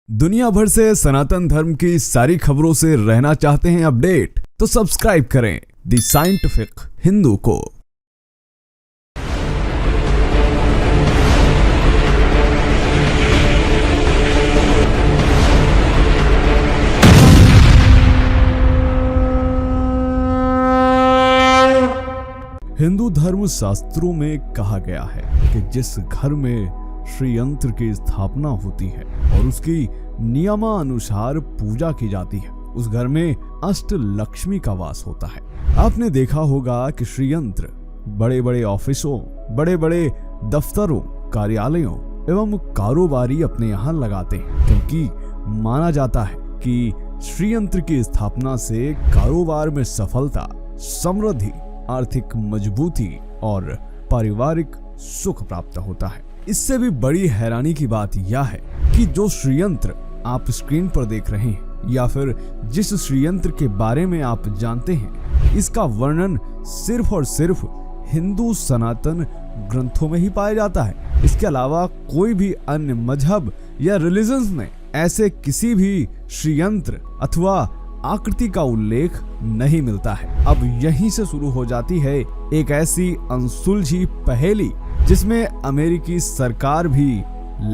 दुनिया भर से सनातन धर्म की सारी खबरों से रहना चाहते हैं अपडेट, तो सब्सक्राइब करें द साइंटिफिक हिंदू को। हिंदू धर्म शास्त्रों में कहा गया है कि जिस घर में श्री यंत्र की स्थापना होती है और उसकी नियमानुसार पूजा की जाती है, उस घर में अष्ट लक्ष्मी का वास होता है। आपने देखा होगा कि श्री यंत्र बड़े बड़े ऑफिसों, बड़े बड़े दफ्तरों, कार्यालयों एवं कारोबारी अपने यहाँ लगाते हैं, क्योंकि माना जाता है कि श्री यंत्र की स्थापना से कारोबार में सफलता, समृद्धि, आर्थिक मजबूती और पारिवारिक सुख प्राप्त होता है। इससे भी बड़ी हैरानी की बात यह है कि जो श्री यंत्र आप स्क्रीन पर देख रहे हैं या फिर जिस श्री यंत्र के बारे में आप जानते हैं, इसका वर्णन सिर्फ और सिर्फ हिंदू सनातन ग्रंथों में ही पाया जाता है। इसके अलावा कोई भी अन्य मजहब या रिलीजन्स में ऐसे किसी भी श्री यंत्र अथवा आकृति का उल्लेख नहीं मिलता है। अब यहीं से शुरू हो जाती है एक ऐसी अनसुलझी पहेली जिसमें अमेरिकी सरकार भी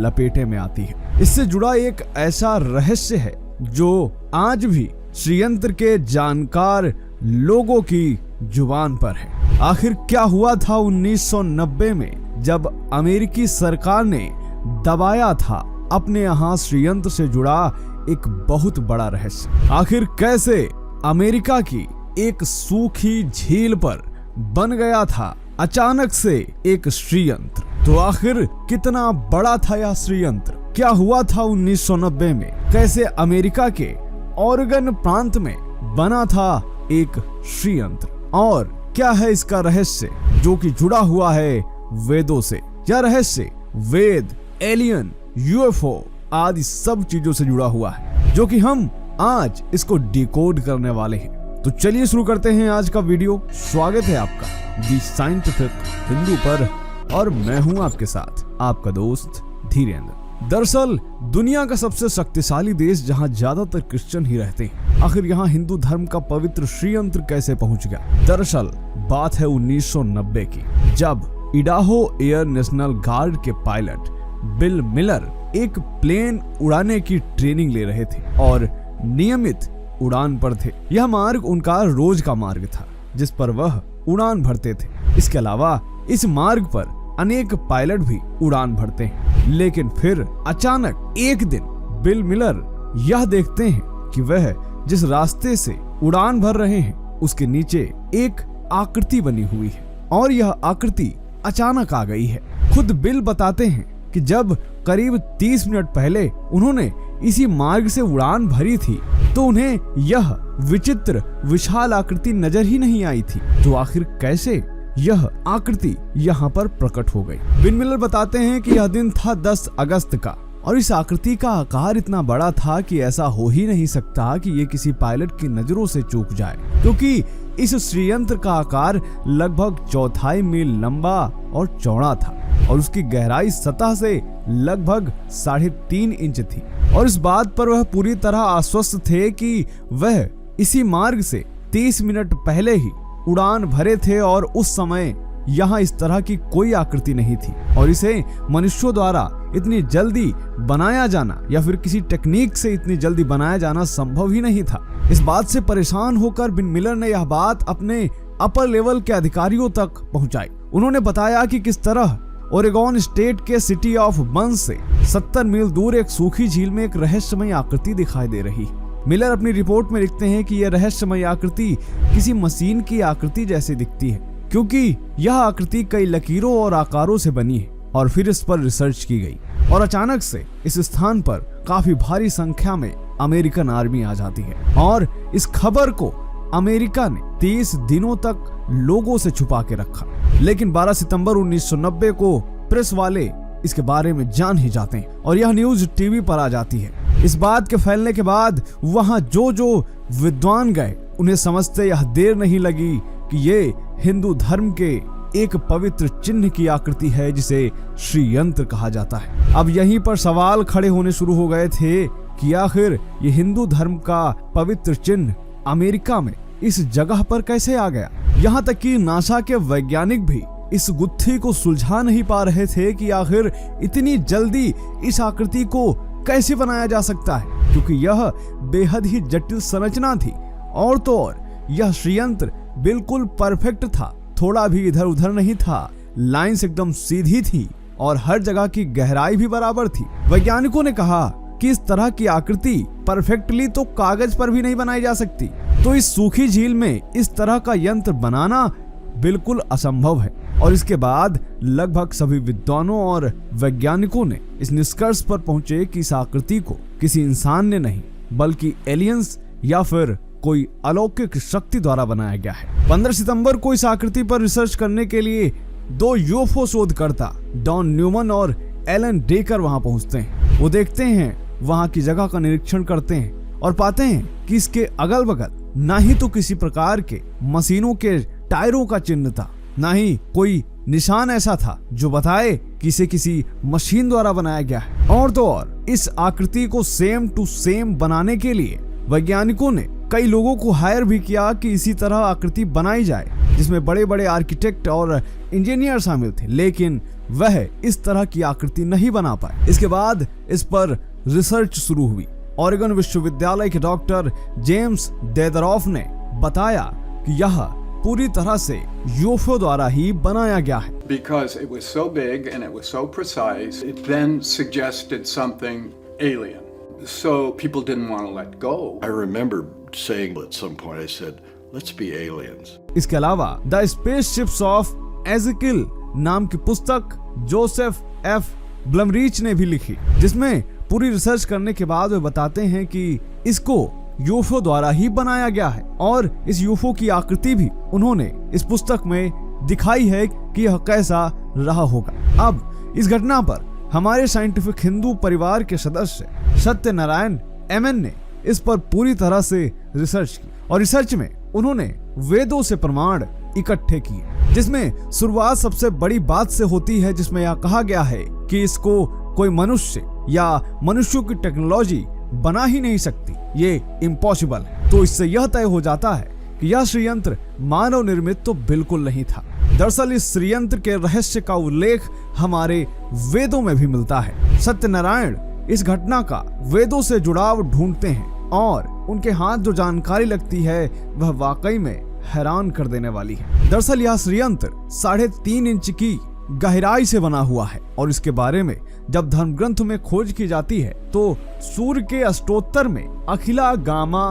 लपेटे में आती है। इससे जुड़ा एक ऐसा रहस्य है जो आज भी श्री यंत्र के जानकार लोगों की जुबान पर है। आखिर क्या हुआ था 1990 में जब अमेरिकी सरकार ने दबाया था अपने यहाँ श्री यंत्र से जुड़ा एक बहुत बड़ा रहस्य। आखिर कैसे अमेरिका की एक सूखी झील पर बन गया था अचानक से एक श्री यंत्र? तो आखिर कितना बड़ा था यह श्री यंत्र? क्या हुआ था 1990 में? कैसे अमेरिका के ओरेगन प्रांत में बना था एक श्री यंत्र? और क्या है इसका रहस्य जो कि जुड़ा हुआ है वेदों से? यह रहस्य वेद, एलियन, यूएफओ आदि सब चीजों से जुड़ा हुआ है, जो कि हम आज इसको डिकोड करने वाले हैं। तो चलिए शुरू करते हैं आज का वीडियो। स्वागत है आपका दी साइंटिफिक हिंदू पर और मैं हूं आपके साथ आपका दोस्त धीरेन्द्र। दरअसल दुनिया का सबसे शक्तिशाली देश जहां ज्यादातर क्रिश्चियन ही रहते हैं, आखिर यहां हिंदू धर्म का पवित्र श्री यंत्र कैसे पहुंच गया? दरअसल बात है 1990 की, जब इडाहो एयर नेशनल गार्ड के पायलट बिल मिलर एक प्लेन उड़ाने की ट्रेनिंग ले रहे थे और नियमित उड़ान पर थे। यह मार्ग उनका रोज का मार्ग था जिस पर वह उड़ान भरते थे। इसके अलावा इस मार्ग पर अनेक पायलट भी उड़ान भरते हैं। लेकिन फिर अचानक एक दिन बिल मिलर यह देखते हैं कि वह जिस रास्ते से उड़ान भर रहे हैं उसके नीचे एक आकृति बनी हुई है और यह आकृति अचानक आ गई है। खुद बिल बताते हैं कि जब करीब 30 मिनट पहले उन्होंने इसी मार्ग से उड़ान भरी थी तो उन्हें यह विचित्र विशाल आकृति नजर ही नहीं आई थी। तो आखिर कैसे यह आकृति यहाँ पर प्रकट हो गई? बिल मिलर बताते हैं कि यह दिन था 10 अगस्त का और इस आकृति का आकार इतना बड़ा था कि ऐसा हो ही नहीं सकता कि ये किसी पायलट की नजरों से चूक जाए, क्योंकि इस श्री यंत्र का आकार लगभग 1/4 मील लंबा और चौड़ा था और उसकी गहराई सतह से लगभग 3.5 इंच थी। और इस बात पर वह पूरी तरह आश्वस्त थे कि वह इसी मार्ग से 30 मिनट पहले ही उड़ान भरे थे और उस समय यहाँ इस तरह की कोई आकृति नहीं थी और इसे मनुष्यों द्वारा इतनी जल्दी बनाया जाना या फिर किसी टेक्निक से इतनी जल्दी बनाया जाना संभव ही नहीं था। इस बात से परेशान होकर बिल मिलर ने यह बात अपने अपर लेवल के अधिकारियों तक पहुंचाई। उन्होंने बताया कि किस तरह ओरेगोन स्टेट के सिटी ऑफ बर्न्स से 70 मील दूर एक सूखी झील में एक रहस्यमय आकृति दिखाई दे रही है। मिलर अपनी रिपोर्ट में लिखते हैं कि यह रहस्यमय आकृति किसी मशीन की आकृति जैसी दिखती है, क्योंकि यह आकृति कई लकीरों और आकारों से बनी है। और फिर इस पर रिसर्च की गई और अचानक से इस स्थान पर काफी भारी संख्या में अमेरिकन आर्मी आ जाती है और इस खबर को अमेरिका ने 30 दिनों तक लोगों से छुपा के रखा। लेकिन 12 सितंबर 1990 को प्रेस वाले इसके बारे में जान ही जाते हैं और यह न्यूज टीवी पर आ जाती है। इस बात के फैलने के बाद वहां जो विद्वान गए उन्हें समझते यह देर नहीं लगी कि ये हिंदू धर्म के एक पवित्र चिन्ह की आकृति है जिसे श्रीयंत्र कहा जाता है। अब यहीं पर सवाल खड़े होने शुरू हो गए थे कि आखिर ये हिंदू धर्म का पवित्र चिन्ह अमेरिका में इस जगह पर कैसे आ गया। यहाँ तक कि नासा के वैज्ञानिक भी इस गुत्थी को सुलझा नहीं पा रहे थे कि आखिर इतनी जल्दी इस आकृति को कैसे बनाया जा सकता है, क्योंकि यह बेहद ही जटिल संरचना थी। और तो और यह श्रीयंत्र बिल्कुल परफेक्ट था, थोड़ा भी इधर उधर नहीं था, लाइंस एकदम सीधी थी और हर जगह की गहराई भी बराबर थी। वैज्ञानिकों ने कहा कि इस तरह की आकृति परफेक्टली तो कागज पर भी नहीं बनाई जा सकती, तो इस सूखी झील में इस तरह का यंत्र बनाना बिल्कुल असंभव है। और इसके बाद लगभग सभी विद्वानों और वैज्ञानिकों ने इस निष्कर्ष पर पहुंचे कि इस आकृति को किसी इंसान ने नहीं बल्कि एलियंस या फिर कोई अलौकिक शक्ति द्वारा बनाया गया है। 15 सितंबर को इस आकृति पर रिसर्च करने के लिए 2 यूएफओ शोधकर्ता डॉन न्यूमन और एलन डेकर वहां पहुंचते हैं। वो देखते हैं, वहां की जगह का निरीक्षण करते हैं और पाते हैं कि इसके अगल बगल ना ही तो किसी प्रकार के मशीनों के टायरों का चिन्ह था, ना ही कोई निशान ऐसा था जो बताए कि इसे किसी मशीन द्वारा बनाया गया है। और तो और इस आकृति को सेम टू सेम बनाने के लिए वैज्ञानिकों ने कई लोगों को हायर भी किया कि इसी तरह आकृति बनाई जाए, जिसमें बड़े बड़े आर्किटेक्ट और इंजीनियर शामिल थे, लेकिन वह इस तरह की आकृति नहीं बना पाए। इसके बाद इस पर रिसर्च शुरू हुई। ओरेगन विश्वविद्यालय के डॉक्टर जेम्स डेदरॉफ ने बताया कि यह पूरी तरह से यूएफओ द्वारा ही बनाया गया है। Because it was so big and it was so precise, it then suggested something alien. So people didn't want to let go. I remember saying at some point, I said, let's be aliens. इसके अलावा the spaceships of एज़ेकिल नाम की पुस्तक Joseph F ब्लमरीच ने भी लिखी, जिसमें पूरी रिसर्च करने के बाद वे बताते हैं कि इसको यूएफओ द्वारा ही बनाया गया है। और इस यूएफओ की आकृति भी उन्होंने इस पुस्तक में दिखाई है कि यह कैसा रहा होगा। अब इस घटना पर हमारे साइंटिफिक हिंदू परिवार के सदस्य सत्यनारायण एमएन ने इस पर पूरी तरह से रिसर्च की और रिसर्च में उन्होंने वेदों से प्रमाण इकट्ठे किए, जिसमें शुरुआत सबसे बड़ी बात से होती है, जिसमें यह कहा गया है कि इसको कोई मनुष्य या मनुष्यों की टेक्नोलॉजी बना ही नहीं सकती, ये इम्पॉसिबल है। तो इससे यह तय हो जाता है कि यह श्रीयंत्र मानव निर्मित तो बिल्कुल नहीं था। दरअसल इस श्रीयंत्र के रहस्य का उल्लेख हमारे वेदों में भी मिलता है। सत्यनारायण इस घटना का वेदों से जुड़ाव ढूंढते हैं और उनके हाथ जो जानकारी लगती है वह वाकई में हैरान कर देने वाली है। दरअसल यह श्रीयंत्र 3.5 इंच की गहराई से बना हुआ है और इसके बारे में जब धर्म ग्रंथ में खोज की जाती है तो सूर्य के अष्टोत्तर में अखिला गामा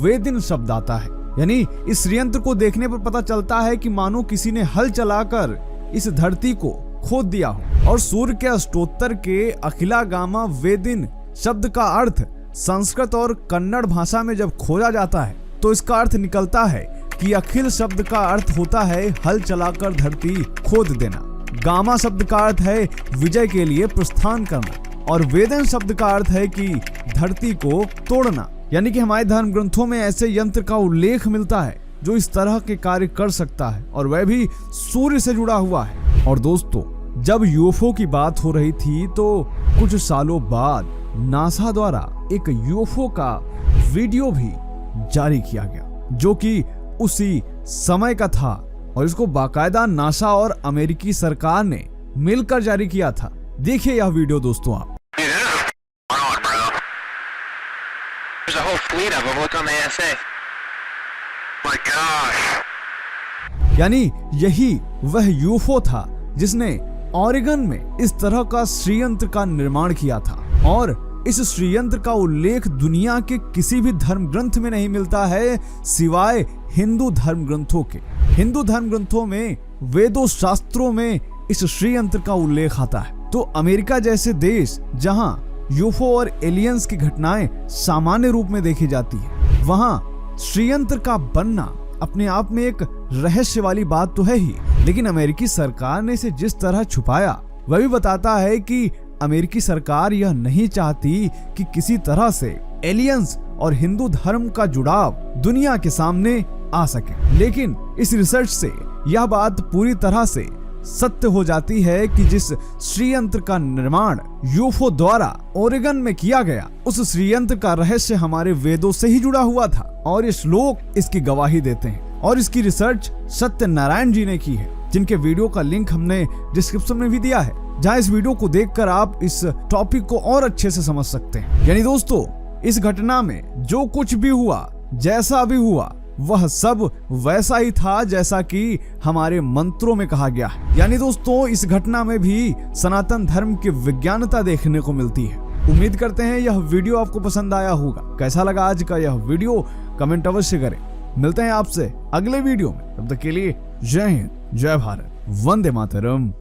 वेदिन शब्द आता है। यानी इस श्रीयंत्र को देखने पर पता चलता है कि मानो किसी ने हल चलाकर इस धरती को खोद दिया हो। और सूर्य के अष्टोत्तर के अखिला गामा वेदिन शब्द का अर्थ संस्कृत और कन्नड़ भाषा में जब खोजा जाता है तो इसका अर्थ निकलता है कि अखिल शब्द का अर्थ होता है हल चलाकर धरती खोद देना, गामा शब्द का अर्थ है विजय के लिए प्रस्थान करना और वेदन शब्द का अर्थ है कि धरती को तोड़ना। यानी कि हमारे धर्म ग्रंथों में ऐसे यंत्र का उल्लेख मिलता है जो इस तरह के कार्य कर सकता है और वह भी सूर्य से जुड़ा हुआ है। और दोस्तों, जब यूएफओ की बात हो रही थी तो कुछ सालों बाद नासा द्वारा एक यूएफओ का वीडियो भी जारी किया गया जो कि उसी समय का था और इसको बाकायदा नासा और अमेरिकी सरकार ने मिलकर जारी किया था। देखिए यह वीडियो दोस्तों आप। यानी यही वह यूएफओ था जिसने ओरेगन में इस तरह का श्रीयंत्र का निर्माण किया था और इस श्रीयंत्र का उल्लेख दुनिया के किसी भी धर्म ग्रंथ में नहीं मिलता है सिवाय हिंदू धर्म ग्रंथों के। हिंदू धर्म ग्रंथों में वेदों शास्त्रों में इस श्रीयंत्र का उल्लेख आता है। तो अमेरिका जैसे देश जहां यूएफओ और एलियंस की घटनाएं सामान्य रूप में देखी जाती है, वहां श्रीयंत्र का बनना अपने आप में एक रहस्य वाली बात तो है ही, लेकिन अमेरिकी सरकार ने इसे जिस तरह छुपाया वह भी बताता है कि अमेरिकी सरकार यह नहीं चाहती कि किसी तरह से एलियंस और हिंदू धर्म का जुड़ाव दुनिया के सामने आ सके। लेकिन इस रिसर्च से यह बात पूरी तरह से सत्य हो जाती है कि जिस श्रीयंत्र का निर्माण यूफो द्वारा ओरेगन में किया गया, उस श्रीयंत्र का रहस्य हमारे वेदों से ही जुड़ा हुआ था और ये श्लोक इसकी गवाही देते हैं। और इसकी रिसर्च सत्यनारायण जी ने की है, जिनके वीडियो का लिंक हमने डिस्क्रिप्शन में भी दिया है, जहां इस वीडियो को देखकर आप इस टॉपिक को और अच्छे से समझ सकते हैं। यानी दोस्तों, इस घटना में जो कुछ भी हुआ, जैसा भी हुआ, वह सब वैसा ही था जैसा कि हमारे मंत्रों में कहा गया है। यानी दोस्तों, इस घटना में भी सनातन धर्म की विज्ञानता देखने को मिलती है। उम्मीद करते हैं यह वीडियो आपको पसंद आया होगा। कैसा लगा आज का यह वीडियो, कमेंट अवश्य करें। मिलते हैं आपसे अगले वीडियो में, तब तक के लिए जय हिंद, जय भारत, वंदे मातरम।